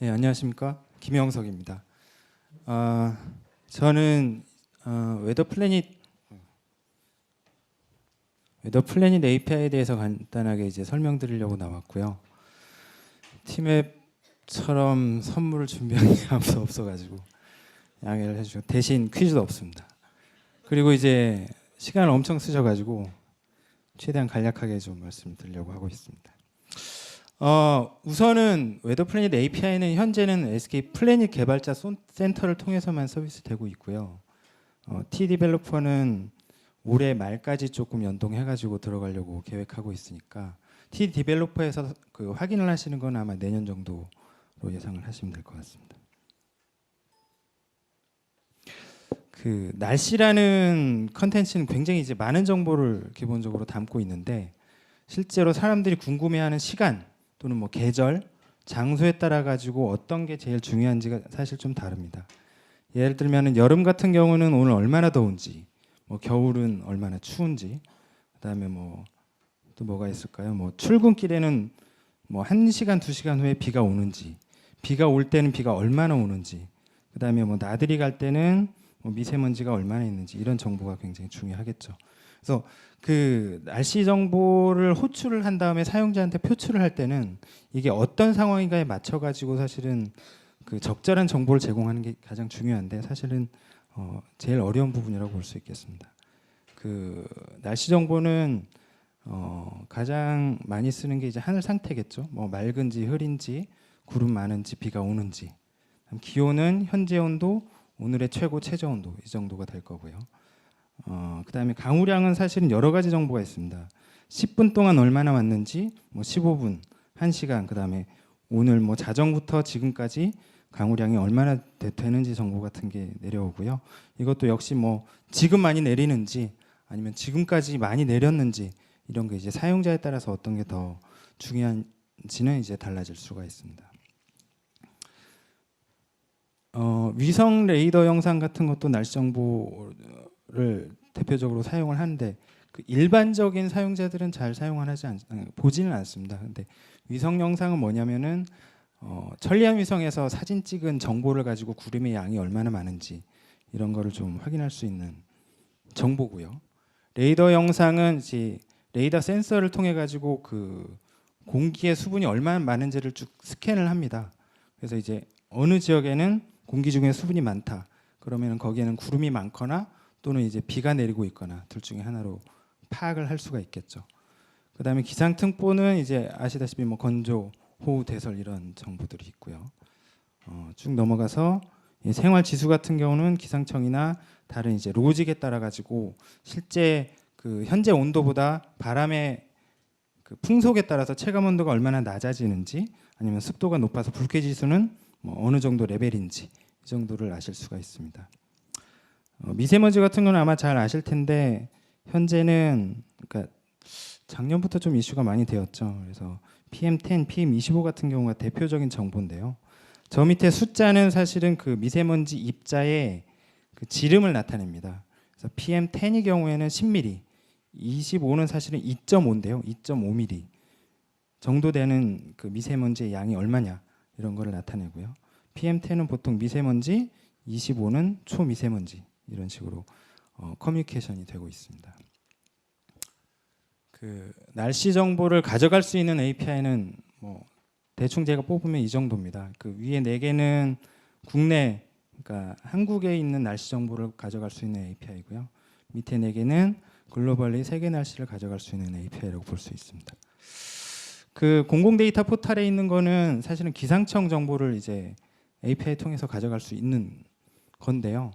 네, 안녕하십니까. 김영석입니다. 저는 웨더 플래닛 API에 대해서 간단하게 이제 설명드리려고 나왔고요. 티맵처럼 선물을 준비한 게 아무도 없어가지고 양해를 해주시고, 대신 퀴즈도 없습니다. 그리고 이제 시간을 엄청 쓰셔가지고 최대한 간략하게 좀 말씀드리려고 하고 있습니다. 우선은 웨더플래닛 API는 현재는 SK 플래닛 개발자 센터를 통해서만 서비스되고 있고요. T디벨로퍼는 올해 말까지 조금 연동해가지고 들어가려고 계획하고 있으니까 T디벨로퍼에서 그 확인을 하시는 건 아마 내년 정도로 예상을 하시면 될 것 같습니다. 그 날씨라는 컨텐츠는 굉장히 이제 많은 정보를 기본적으로 담고 있는데, 실제로 사람들이 궁금해하는 시간 또는 뭐 계절, 장소에 따라 가지고 어떤 게 제일 중요한지가 사실 좀 다릅니다. 예를 들면은 여름 같은 경우는 오늘 얼마나 더운지, 뭐 겨울은 얼마나 추운지, 그다음에 뭐 또 뭐가 있을까요? 뭐 출근길에는 뭐 1시간, 2시간 후에 비가 오는지, 비가 올 때는 비가 얼마나 오는지, 그다음에 뭐 나들이 갈 때는 뭐 미세먼지가 얼마나 있는지, 이런 정보가 굉장히 중요하겠죠. 그래서 그 날씨 정보를 호출을 한 다음에 사용자한테 표출을 할 때는 이게 어떤 상황인가에 맞춰 가지고 사실은 그 적절한 정보를 제공하는 게 가장 중요한데, 사실은 제일 어려운 부분이라고 볼 수 있겠습니다. 그 날씨 정보는 가장 많이 쓰는 게 이제 하늘 상태겠죠. 뭐 맑은지 흐린지, 구름 많은지, 비가 오는지. 기온은 현재 온도, 오늘의 최고 최저 온도, 이 정도가 될 거고요. 그다음에 강우량은 사실은 여러 가지 정보가 있습니다. 10분 동안 얼마나 왔는지, 뭐 15분, 1시간, 그다음에 오늘 뭐 자정부터 지금까지 강우량이 얼마나 되는지 정보 같은 게 내려오고요. 이것도 역시 뭐 지금 많이 내리는지 아니면 지금까지 많이 내렸는지, 이런 게 이제 사용자에 따라서 어떤 게 더 중요한지는 이제 달라질 수가 있습니다. 위성 레이더 영상 같은 것도 날씨 정보를 대표적으로 사용을 하는데, 그 일반적인 사용자들은 잘 보지는 않습니다. 근데 위성 영상은 뭐냐면은 천리안 위성에서 사진 찍은 정보를 가지고 구름의 양이 얼마나 많은지, 이런 거를 좀 확인할 수 있는 정보고요. 레이더 영상은 이제 레이더 센서를 통해 가지고 그 공기의 수분이 얼마나 많은지를 쭉 스캔을 합니다. 그래서 이제 어느 지역에는 공기 중에 수분이 많다, 그러면 거기에는 구름이 많거나 또는 이제 비가 내리고 있거나 둘 중에 하나로 파악을 할 수가 있겠죠. 그다음에 기상특보는 이제 아시다시피 뭐 건조, 호우, 대설, 이런 정보들이 있고요. 쭉 넘어가서 생활 지수 같은 경우는 기상청이나 다른 이제 로직에 따라 가지고 실제 그 현재 온도보다 바람의 그 풍속에 따라서 체감 온도가 얼마나 낮아지는지, 아니면 습도가 높아서 불쾌 지수는 뭐 어느 정도 레벨인지, 이 정도를 아실 수가 있습니다. 미세먼지 같은 건 아마 잘 아실 텐데, 현재는 그러니까 작년부터 좀 이슈가 많이 되었죠. 그래서 PM10, PM25 같은 경우가 대표적인 정보인데요. 저 밑에 숫자는 사실은 그 미세먼지 입자의 그 지름을 나타냅니다. 그래서 PM10의 경우에는 10mm, 25는 사실은 2.5인데요. 2.5mm 정도 되는 그 미세먼지의 양이 얼마냐, 이런 거를 나타내고요. PM10은 보통 미세먼지, 25는 초미세먼지, 이런 식으로 커뮤니케이션이 되고 있습니다. 그 날씨 정보를 가져갈 수 있는 API는 뭐 대충 제가 뽑으면 이 정도입니다. 그 위에 4개는 국내, 그러니까 한국에 있는 날씨 정보를 가져갈 수 있는 API고요. 밑에 4개는 글로벌리 세계 날씨를 가져갈 수 있는 API라고 볼 수 있습니다. 그 공공 데이터 포털에 있는 거는 사실은 기상청 정보를 이제 API 통해서 가져갈 수 있는 건데요.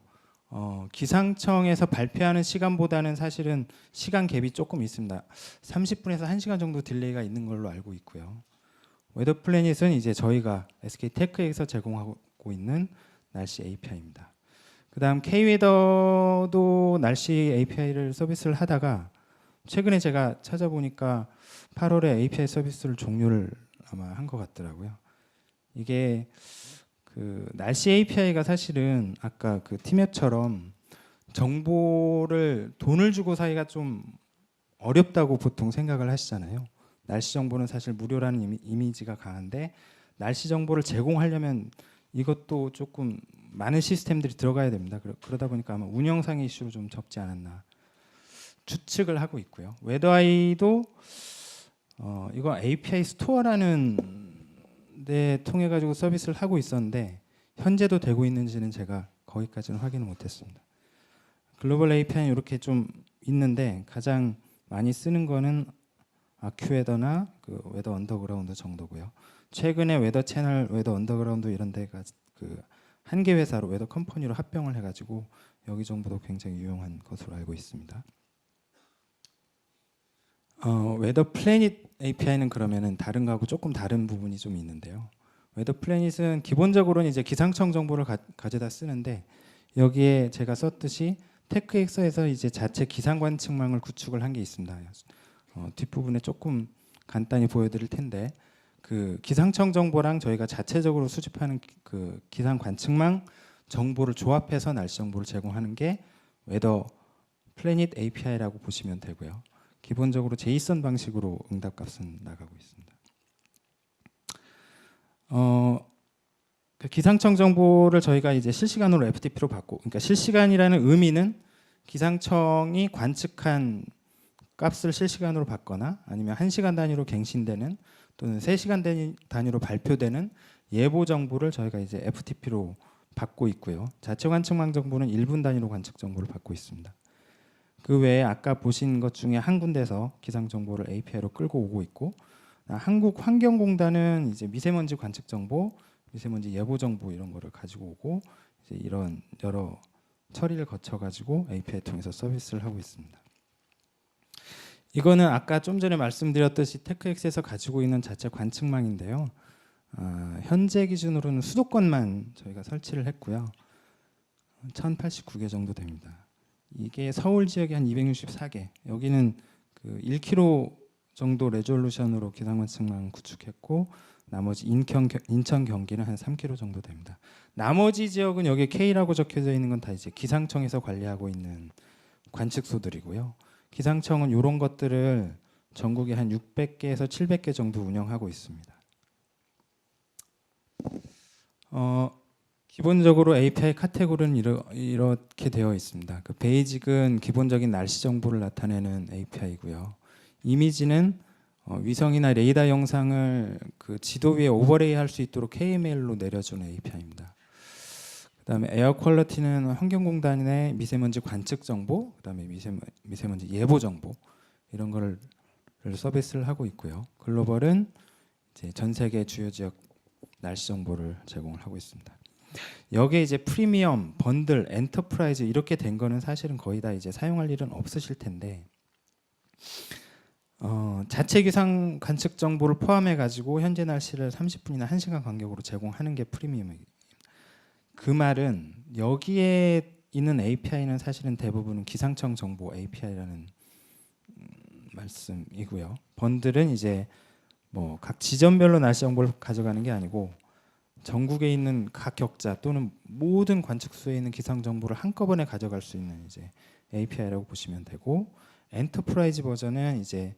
기상청에서 발표하는 시간보다는 사실은 시간 갭이 조금 있습니다. 30분에서 1시간 정도 딜레이가 있는 걸로 알고 있고요. 웨더플래닛은 이제 저희가 SK테크에서 제공하고 있는 날씨 API입니다. 그다음 K웨더도 날씨 API를 서비스를 하다가 최근에 제가 찾아보니까 8월에 API 서비스를 종료를 아마 한 것 같더라고요. 이게 그 날씨 API가 사실은 아까 그 티맵처럼 정보를 돈을 주고 사기가 좀 어렵다고 보통 생각을 하시잖아요. 날씨 정보는 사실 무료라는 이미지가 강한데, 날씨 정보를 제공하려면 이것도 조금 많은 시스템들이 들어가야 됩니다. 그러다 보니까 아마 운영상의 이슈로 좀 적지 않았나 추측을 하고 있고요. 웨더아이도 이거 API 스토어라는 데 통해 가지고 서비스를 하고 있었는데 현재도 되고 있는지는 제가 거기까지는 확인을 못했습니다. 글로벌 API는 이렇게 좀 있는데 가장 많이 쓰는 거는 아큐웨더나 그 웨더 언더그라운드 정도고요. 최근에 웨더 채널, 웨더 언더그라운드 이런 데가 그 한 개 회사로 웨더 컴퍼니로 합병을 해가지고 여기 정보도 굉장히 유용한 것으로 알고 있습니다. 웨더 플래닛 API는 그러면은 다른 거하고 조금 다른 부분이 좀 있는데요. 웨더 플래닛은 기본적으로는 이제 기상청 정보를 가져다 쓰는데 여기에 제가 썼듯이 테크엑서에서 이제 자체 기상 관측망을 구축을 한 게 있습니다. 뒷부분에 조금 간단히 보여드릴 텐데 그 기상청 정보랑 저희가 자체적으로 수집하는 그 기상 관측망 정보를 조합해서 날씨 정보를 제공하는 게 웨더 플래닛 API라고 보시면 되고요. 기본적으로 제이슨 방식으로 응답값은 나가고 있습니다. 그 기상청 정보를 저희가 이제 실시간으로 FTP로 받고, 그러니까 실시간이라는 의미는 기상청이 관측한 값을 실시간으로 받거나 아니면 1시간 단위로 갱신되는 또는 3시간 단위로 발표되는 예보 정보를 저희가 이제 FTP로 받고 있고요. 자체 관측망 정보는 1분 단위로 관측 정보를 받고 있습니다. 그 외에 아까 보신 것 중에 한 군데서 기상 정보를 API로 끌고 오고 있고, 한국환경공단은 이제 미세먼지 관측 정보, 미세먼지 예보 정보 이런 거를 가지고 오고 이제 이런 여러 처리를 거쳐 가지고 API 통해서 서비스를 하고 있습니다. 이거는 아까 좀 전에 말씀드렸듯이 테크엑스에서 가지고 있는 자체 관측망인데요. 현재 기준으로는 수도권만 저희가 설치를 했고요. 1089개 정도 됩니다. 이게 서울 지역이 한 264개. 여기는 그 1km 정도 레졸루션으로 기상 관측망 구축했고 나머지 인천 경기는 한 3km 정도 됩니다. 나머지 지역은 여기 K라고 적혀져 있는 건 다 이제 기상청에서 관리하고 있는 관측소들이고요. 기상청은 이런 것들을 전국에 한 600개에서 700개 정도 운영하고 있습니다. 기본적으로 API 카테고리는 이렇게 되어 있습니다. 그 베이직은 기본적인 날씨 정보를 나타내는 API고요. 이미지는 위성이나 레이더 영상을 그 지도 위에 오버레이할 수 있도록 KML로 내려주는 API입니다. 그다음에 에어 퀄리티는 환경공단의 미세먼지 관측 정보, 그다음에 미세먼지 예보 정보 이런 거를 서비스를 하고 있고요. 글로벌은 이제 전 세계 주요 지역 날씨 정보를 제공을 하고 있습니다. 여기에 이제 프리미엄, 번들, 엔터프라이즈 이렇게 된 거는 사실은 거의 다 이제 사용할 일은 없으실 텐데 자체 기상 관측 정보를 포함해 가지고 현재 날씨를 30분이나 1시간 간격으로 제공하는 게 프리미엄입니다. 그 말은 여기에 있는 API는 사실은 대부분은 기상청 정보 API라는 말씀이고요. 번들은 이제 뭐 각 지점별로 날씨 정보를 가져가는 게 아니고 전국에 있는 각 격자 또는 모든 관측소에 있는 기상 정보를 한꺼번에 가져갈 수 있는 이제 API라고 보시면 되고, 엔터프라이즈 버전은 이제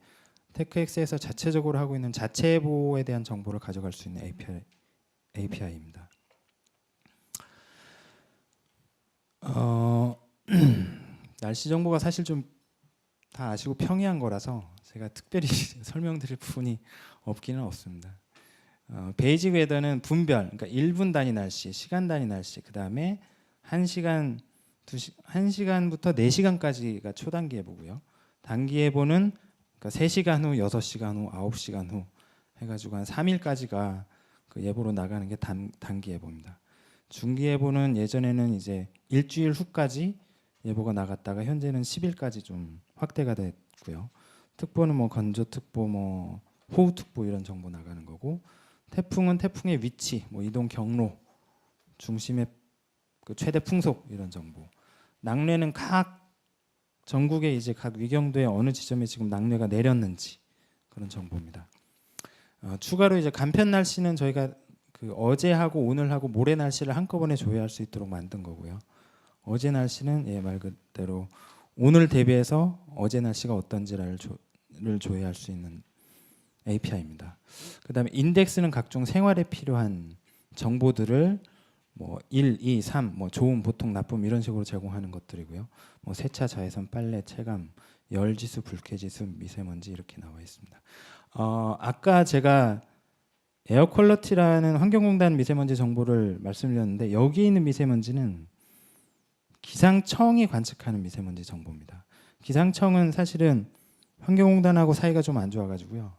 테크엑스에서 자체적으로 하고 있는 자체 예보에 대한 정보를 가져갈 수 있는 API입니다. 날씨 정보가 사실 좀 다 아시고 평이한 거라서 제가 특별히 설명드릴 부분이 없기는 없습니다. 베이직 웨더는 분별, 그러니까 1분 단위 날씨, 시간 단위 날씨, 그 다음에 1시간부터 4시간까지가 초단기 예보고요. 단기 예보는 그러니까 3시간 후, 6시간 후, 9시간 후 해가지고 한 3일까지가 그 예보로 나가는 게 단기 예보입니다. 중기 예보는 예전에는 이제 일주일 후까지 예보가 나갔다가 현재는 10일까지 좀 확대가 됐고요. 특보는 뭐 건조특보, 뭐 호우특보 이런 정보 나가는 거고, 태풍은 태풍의 위치, 뭐 이동 경로, 중심의 그 최대 풍속 이런 정보. 낙뢰는 각 전국의 이제 각 위경도에 어느 지점에 지금 낙뢰가 내렸는지 그런 정보입니다. 추가로 이제 간편 날씨는 저희가 그 어제하고 오늘하고 모레 날씨를 한꺼번에 조회할 수 있도록 만든 거고요. 어제 날씨는 말 그대로 오늘 대비해서 어제 날씨가 어떤지를 조회할 수 있는 API입니다. 그다음에 인덱스는 각종 생활에 필요한 정보들을 뭐 1, 2, 3, 뭐 좋음, 보통, 나쁨 이런 식으로 제공하는 것들이고요. 뭐 세차, 자외선, 빨래, 체감, 열지수, 불쾌지수, 미세먼지 이렇게 나와 있습니다. 아까 제가 에어 퀄리티라는 환경공단 미세먼지 정보를 말씀드렸는데 여기 있는 미세먼지는 기상청이 관측하는 미세먼지 정보입니다. 기상청은 사실은 환경공단하고 사이가 좀 안 좋아가지고요.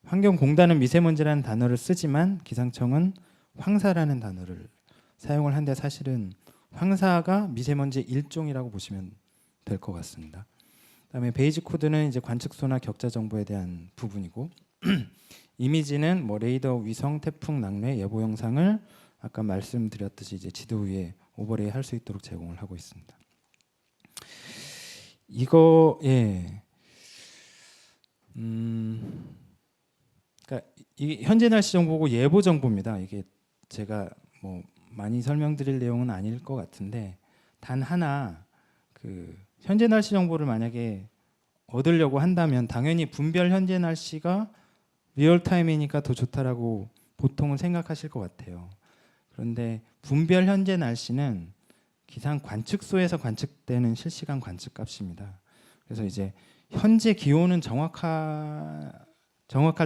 환경공단은 미세먼지라는 단어를 쓰지만 기상청은 황사라는 단어를 사용을 한데 사실은 황사가 미세먼지의 일종이라고 보시면 될 것 같습니다. 그다음에 베이지 코드는 이제 관측소나 격자 정보에 대한 부분이고 이미지는 뭐 레이더, 위성, 태풍, 낙뢰, 예보 영상을 아까 말씀드렸듯이 이제 지도 위에 오버레이 할 수 있도록 제공을 하고 있습니다. 이거 그러니까 이 현재 날씨 정보고 예보 정보입니다. 이게 제가 뭐 많이 설명드릴 내용은 아닐 것 같은데 단 하나 그 현재 날씨 정보를 만약에 얻으려고 한다면 당연히 분별 현재 날씨가 리얼타임이니까 더 좋다라고 보통은 생각하실 것 같아요. 그런데 분별 현재 날씨는 기상 관측소에서 관측되는 실시간 관측 값입니다. 그래서 이제 현재 기온은 정확할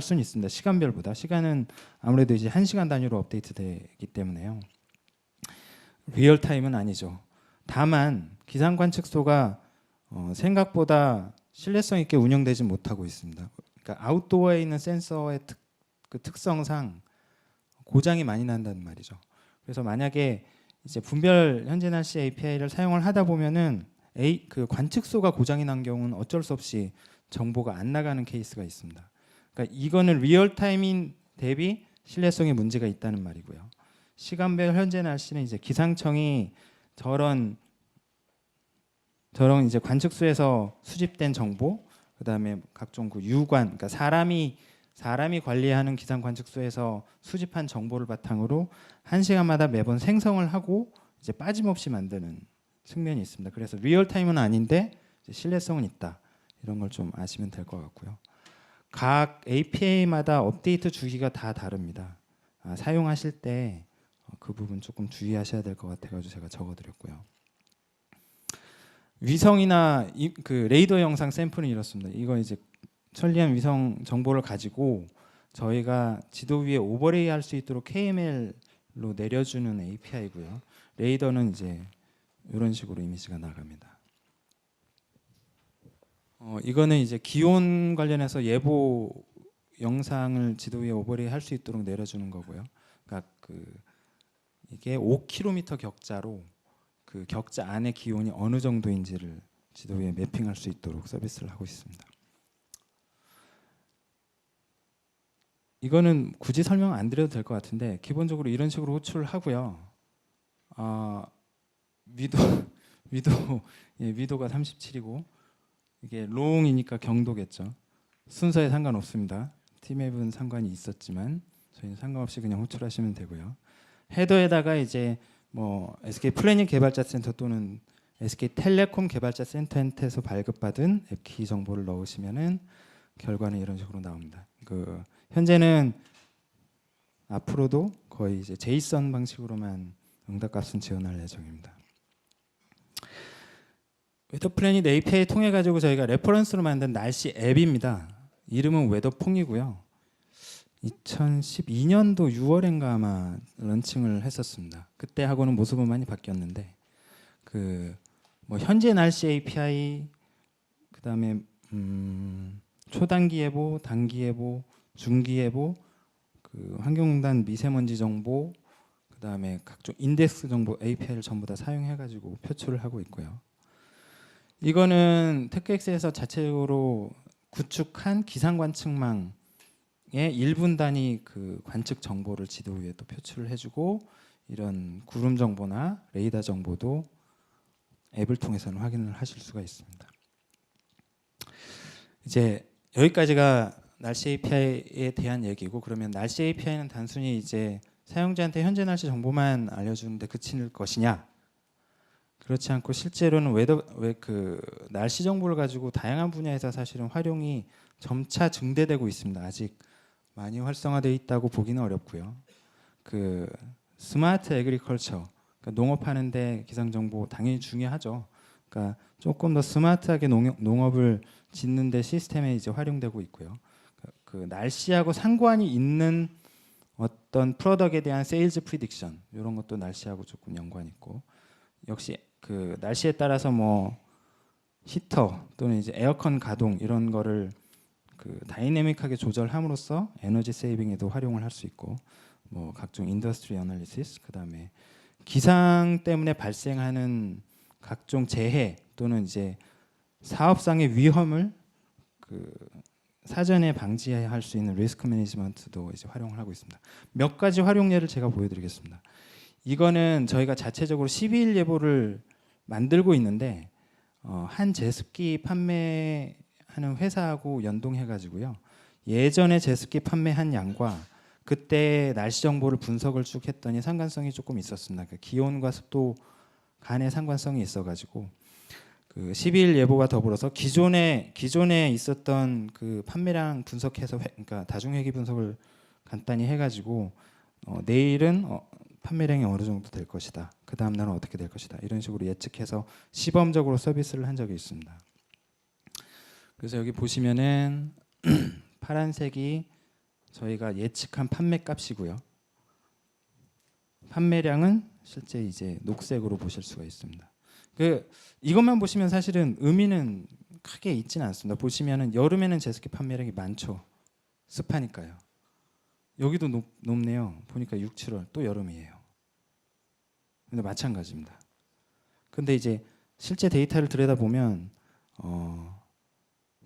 수는 있습니다. 시간별보다. 시간은 아무래도 이제 1시간 단위로 업데이트되기 때문에요. 리얼타임은 아니죠. 다만 기상 관측소가 생각보다 신뢰성 있게 운영되지 못하고 있습니다. 그러니까 아웃도어에 있는 센서의 그 특성상 고장이 많이 난다는 말이죠. 그래서 만약에 이제 분별 현재 날씨 API를 사용을 하다 보면은 그 관측소가 고장이 난 경우는 어쩔 수 없이 정보가 안 나가는 케이스가 있습니다. 그러니까 이거는 리얼타임인 대비 신뢰성에 문제가 있다는 말이고요. 시간별 현재 날씨는 이제 기상청이 저런 이제 관측소에서 수집된 정보, 그다음에 각종 그 유관, 그러니까 사람이 관리하는 기상 관측소에서 수집한 정보를 바탕으로 1시간마다 매번 생성을 하고 이제 빠짐없이 만드는 측면이 있습니다. 그래서 리얼타임은 아닌데 신뢰성은 있다. 이런 걸 좀 아시면 될 것 같고요. 각 API마다 업데이트 주기가 다 다릅니다. 사용하실 때 그 부분 조금 주의하셔야 될 것 같아가지고 제가 적어드렸고요. 위성이나 그 레이더 영상 샘플은 이렇습니다. 이거 이제 천리안 위성 정보를 가지고 저희가 지도 위에 오버레이 할 수 있도록 KML로 내려주는 API고요. 레이더는 이제 이런 식으로 이미지가 나갑니다. 이거는 이제 기온 관련해서 예보 영상을 지도 위에 오버레이 할 수 있도록 내려주는 거고요. 그러니까 이게 5km 격자로 그 격자 안의 기온이 어느 정도인지를 지도 위에 매핑할 수 있도록 서비스를 하고 있습니다. 이거는 굳이 설명 안 드려도 될 것 같은데 기본적으로 이런 식으로 호출을 하고요. 위도가 37이고 이게 롱이니까 경도겠죠. 순서에 상관없습니다. T맵은 상관이 있었지만 저희는 상관없이 그냥 호출하시면 되고요. 헤더에다가 이제 뭐 SK 플래닝 개발자 센터 또는 SK 텔레콤 개발자 센터한테서 발급받은 앱키 정보를 넣으시면은 결과는 이런 식으로 나옵니다. 현재는 앞으로도 거의 이제 제이슨 방식으로만 응답값은 지원할 예정입니다. 웨더 플래닛 API 통해 가지고 저희가 레퍼런스로 만든 날씨 앱입니다. 이름은 웨더퐁이고요. 2012년도 6월인가 아마 런칭을 했었습니다. 그때하고는 모습은 많이 바뀌었는데 뭐 현재 날씨 API, 그다음에 초단기 예보, 단기 예보, 중기 예보, 환경공단 미세먼지 정보, 그다음에 각종 인덱스 정보 API를 전부 다 사용해 가지고 표출을 하고 있고요. 이거는 테크엑스에서 자체적으로 구축한 기상 관측망 의 1분 단위 그 관측 정보를 지도 위에 또 표출을 해주고 이런 구름 정보나 레이더 정보도 앱을 통해서는 확인을 하실 수가 있습니다. 이제 여기까지가 날씨 API에 대한 얘기고, 그러면 날씨 API는 단순히 이제 사용자한테 현재 날씨 정보만 알려주는데 그칠 것이냐? 그렇지 않고 실제로는 그 날씨 정보를 가지고 다양한 분야에서 사실은 활용이 점차 증대되고 있습니다. 아직 많이 활성화되어 있다고 보기는 어렵고요. 그 스마트 애그리컬처, 그러니까 농업하는데 기상 정보 당연히 중요하죠. 그러니까 조금 더 스마트하게 농업을 짓는데 시스템에 이제 활용되고 있고요. 그 날씨하고 상관이 있는 어떤 프로덕트에 대한 세일즈 프리딕션 이런 것도 날씨하고 조금 연관 있고, 역시 그 날씨에 따라서 뭐 히터 또는 이제 에어컨 가동 이런 거를 그 다이내믹하게 조절함으로써 에너지 세이빙에도 활용을 할 수 있고, 뭐 각종 인더스트리 애널리시스, 그다음에 기상 때문에 발생하는 각종 재해 또는 이제 사업상의 위험을 그 사전에 방지할 수 있는 리스크 매니지먼트도 이제 활용을 하고 있습니다. 몇 가지 활용 예를 제가 보여드리겠습니다. 이거는 저희가 자체적으로 12일 예보를 만들고 있는데 한 제습기 판매하는 회사하고 연동해 가지고요. 예전에 제습기 판매한 양과 그때 날씨 정보를 분석을 쭉 했더니 상관성이 조금 있었습니다. 그 기온과 습도 간의 상관성이 있어가지고 그 12일 예보와 더불어서 기존에 있었던 그 판매량 분석해서 그러니까 다중회귀 분석을 간단히 해가지고 내일은 판매량이 어느 정도 될 것이다. 그 다음 날은 어떻게 될 것이다. 이런 식으로 예측해서 시범적으로 서비스를 한 적이 있습니다. 그래서 여기 보시면은 파란색이 저희가 예측한 판매 값이고요. 판매량은 실제 이제 녹색으로 보실 수가 있습니다. 이것만 보시면 사실은 의미는 크게 있지는 않습니다. 보시면은 여름에는 제습기 판매량이 많죠. 습하니까요. 여기도 높네요. 보니까 6, 7월 또 여름이에요. 근데 마찬가지입니다. 근데 이제 실제 데이터를 들여다보면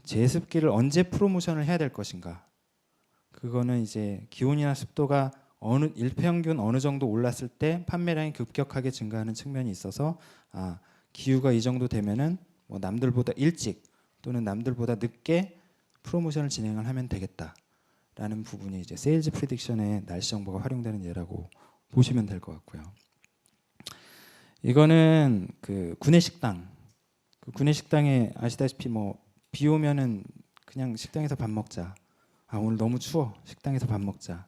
제습기를 언제 프로모션을 해야 될 것인가? 그거는 이제 기온이나 습도가 일평균 어느 정도 올랐을 때 판매량이 급격하게 증가하는 측면이 있어서 기후가 이 정도 되면은 뭐 남들보다 일찍 또는 남들보다 늦게 프로모션을 진행을 하면 되겠다라는 부분이 이제 세일즈 프리딕션에 날씨 정보가 활용되는 예라고 보시면 될 것 같고요. 이거는 그 구내식당. 그 구내식당에 아시다시피 뭐 비 오면은 그냥 식당에서 밥 먹자. 오늘 너무 추워. 식당에서 밥 먹자.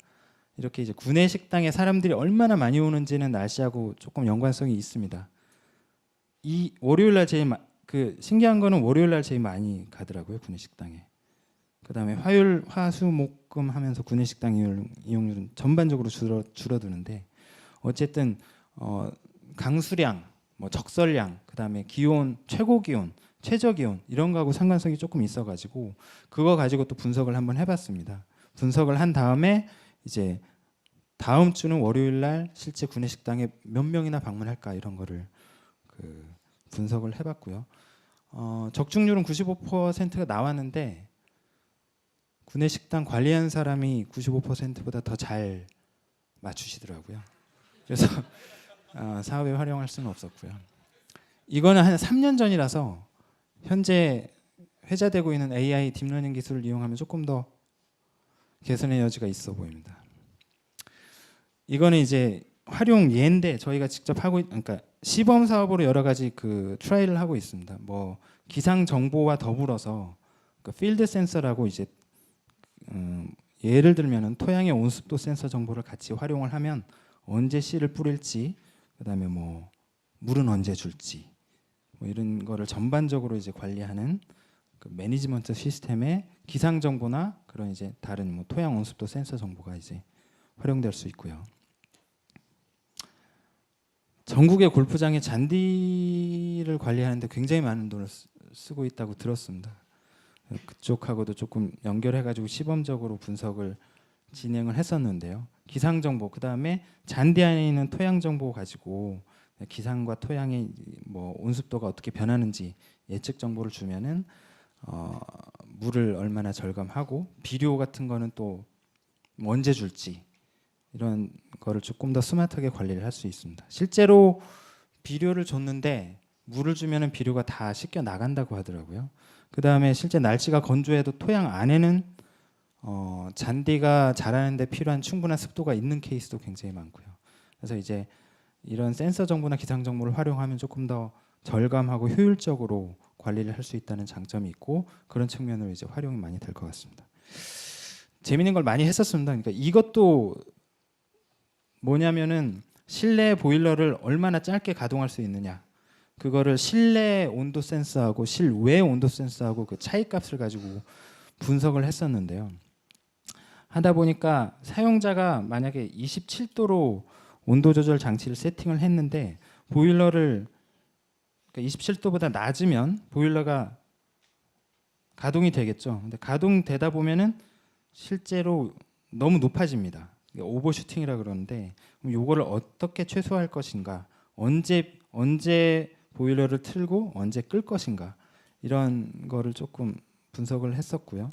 이렇게 이제 구내식당에 사람들이 얼마나 많이 오는지는 날씨하고 조금 연관성이 있습니다. 이 월요일 날 제일 신기한 거는 월요일 날 제일 많이 가더라고요, 구내식당에. 그다음에 화요일, 화, 수, 목, 금 하면서 구내식당 이용률은 전반적으로 줄어드는데 어쨌든 강수량, 뭐 적설량, 그다음에 기온, 최고 기온, 최저 기온 이런 거하고 상관성이 조금 있어가지고 그거 가지고 또 분석을 한번 해봤습니다. 분석을 한 다음에 이제 다음 주는 월요일 날 실제 구내식당에 몇 명이나 방문할까 이런 거를 분석을 해봤고요. 적중률은 95%가 나왔는데 구내식당 관리하는 사람이 95%보다 더 잘 맞추시더라고요. 그래서 사업에 활용할 수는 없었고요. 이거는 한 3년 전이라서 현재 회자되고 있는 AI 딥러닝 기술을 이용하면 조금 더 개선의 여지가 있어 보입니다. 이거는 이제 활용 예인데 저희가 직접 그러니까 시범 사업으로 여러 가지 트라이를 하고 있습니다. 뭐 기상 정보와 더불어서 필드 센서라고 이제 예를 들면은 토양의 온습도 센서 정보를 같이 활용을 하면 언제 씨를 뿌릴지, 그다음에 뭐 물은 언제 줄지, 뭐 이런 거를 전반적으로 이제 관리하는 매니지먼트 시스템에 기상 정보나 그런 이제 다른 뭐 토양 온습도 센서 정보가 이제 활용될 수 있고요. 전국의 골프장의 잔디를 관리하는데 굉장히 많은 돈을 쓰고 있다고 들었습니다. 그쪽하고도 조금 연결해가지고 시범적으로 분석을 진행을 했었는데요. 기상 정보, 그 다음에 잔디 안에 있는 토양 정보 가지고 기상과 토양의 뭐 온습도가 어떻게 변하는지 예측 정보를 주면은 물을 얼마나 절감하고 비료 같은 거는 또 언제 줄지 이런 거를 조금 더 스마트하게 관리를 할 수 있습니다. 실제로 비료를 줬는데 물을 주면은 비료가 다 씻겨 나간다고 하더라고요. 그 다음에 실제 날씨가 건조해도 토양 안에는 잔디가 자라는데 필요한 충분한 습도가 있는 케이스도 굉장히 많고요. 그래서 이제 이런 센서 정보나 기상 정보를 활용하면 조금 더 절감하고 효율적으로 관리를 할 수 있다는 장점이 있고 그런 측면으로 이제 활용이 많이 될 것 같습니다. 재밌는 걸 많이 했었습니다. 그러니까 이것도 뭐냐면은 실내 보일러를 얼마나 짧게 가동할 수 있느냐. 그거를 실내 온도 센서하고 실외 온도 센서하고 그 차이값을 가지고 분석을 했었는데요. 하다 보니까 사용자가 만약에 27도로 온도 조절 장치를 세팅을 했는데 보일러를 그러니까 27도보다 낮으면 보일러가 가동이 되겠죠. 근데 가동되다 보면은 실제로 너무 높아집니다. 오버슈팅이라 그러는데 그럼 요거를 어떻게 최소화할 것인가, 언제 보일러를 틀고 언제 끌 것인가 이런 거를 조금 분석을 했었고요.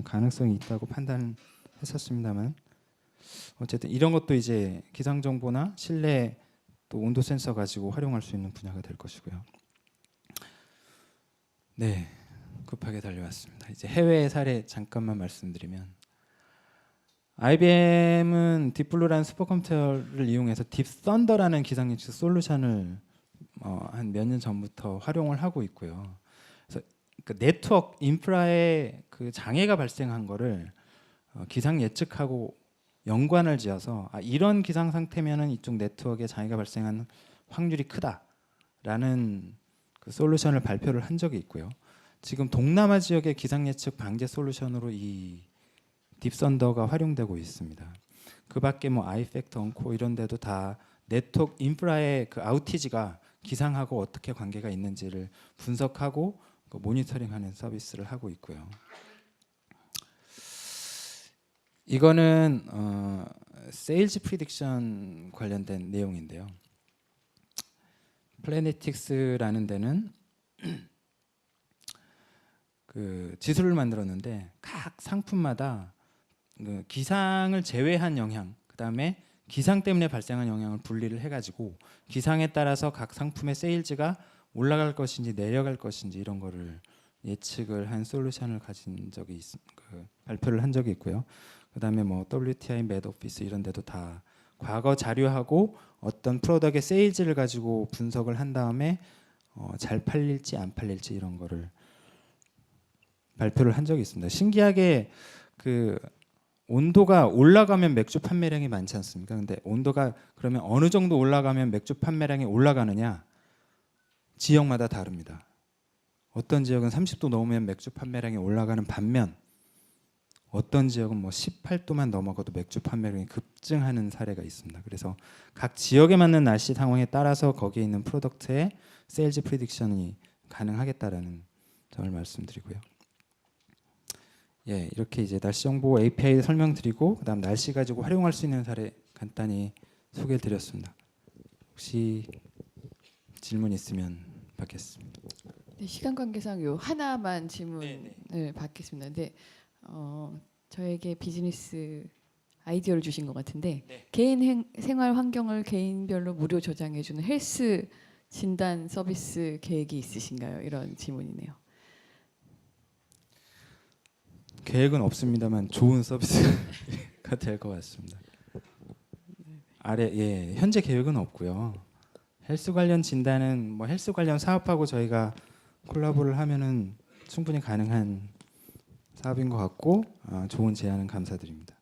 가능성이 있다고 판단했었습니다만 어쨌든 이런 것도 이제 기상 정보나 실내 또 온도 센서 가지고 활용할 수 있는 분야가 될 것이고요. 네, 급하게 달려왔습니다. 이제 해외 사례 잠깐만 말씀드리면 IBM은 딥블루라는 슈퍼컴퓨터를 이용해서 딥썬더라는 기상 예측 솔루션을 한 몇 년 전부터 활용을 하고 있고요. 그래서 그 네트워크 인프라에 그 장애가 발생한 거를 기상 예측하고 연관을 지어서 이런 기상 상태면은 이쪽 네트워크에 장애가 발생한 확률이 크다라는 그 솔루션을 발표를 한 적이 있고요. 지금 동남아 지역의 기상 예측 방제 솔루션으로 이 딥썬더가 활용되고 있습니다. 그밖에 뭐 아이팩터, 언코 이런 데도 다 네트워크 인프라의 그 아우티지가 기상하고 어떻게 관계가 있는지를 분석하고 그 모니터링하는 서비스를 하고 있고요. 이거는 세일즈 프리딕션 관련된 내용인데요. 플래네틱스라는 데는 그 지수를 만들었는데 각 상품마다 그 기상을 제외한 영향, 그다음에 기상 때문에 발생한 영향을 분리를 해가지고 기상에 따라서 각 상품의 세일즈가 올라갈 것인지 내려갈 것인지 이런 거를 예측을 한 솔루션을 가진 적이 그 발표를 한 적이 있고요. 그다음에 뭐 WTI, 매드오피스 이런 데도 다 과거 자료하고 어떤 프로덕트의 세일즈를 가지고 분석을 한 다음에 잘 팔릴지 안 팔릴지 이런 거를 발표를 한 적이 있습니다. 신기하게 그 온도가 올라가면 맥주 판매량이 많지 않습니까? 근데 온도가 그러면 어느 정도 올라가면 맥주 판매량이 올라가느냐? 지역마다 다릅니다. 어떤 지역은 30도 넘으면 맥주 판매량이 올라가는 반면 어떤 지역은 뭐 18도만 넘어가도 맥주 판매량이 급증하는 사례가 있습니다. 그래서 각 지역에 맞는 날씨 상황에 따라서 거기에 있는 프로덕트의 세일즈 프리딕션이 가능하겠다라는 점을 말씀드리고요. 예, 이렇게 이제 날씨 정보 API 설명드리고 그다음 날씨 가지고 활용할 수 있는 사례 간단히 소개해드렸습니다. 혹시 질문 있으면 받겠습니다. 네, 시간 관계상 요 하나만 질문을 받겠습니다. 근데 저에게 비즈니스 아이디어를 주신 것 같은데 개인 생활 환경을 개인별로 무료 저장해주는 헬스 진단 서비스 계획이 있으신가요? 이런 질문이네요. 계획은 없습니다만 좋은 서비스가 될 것 같습니다. 현재 계획은 없고요. 헬스 관련 진단은 뭐 헬스 관련 사업하고 저희가 콜라보를 하면은 충분히 가능한 사업인 것 같고 좋은 제안은 감사드립니다.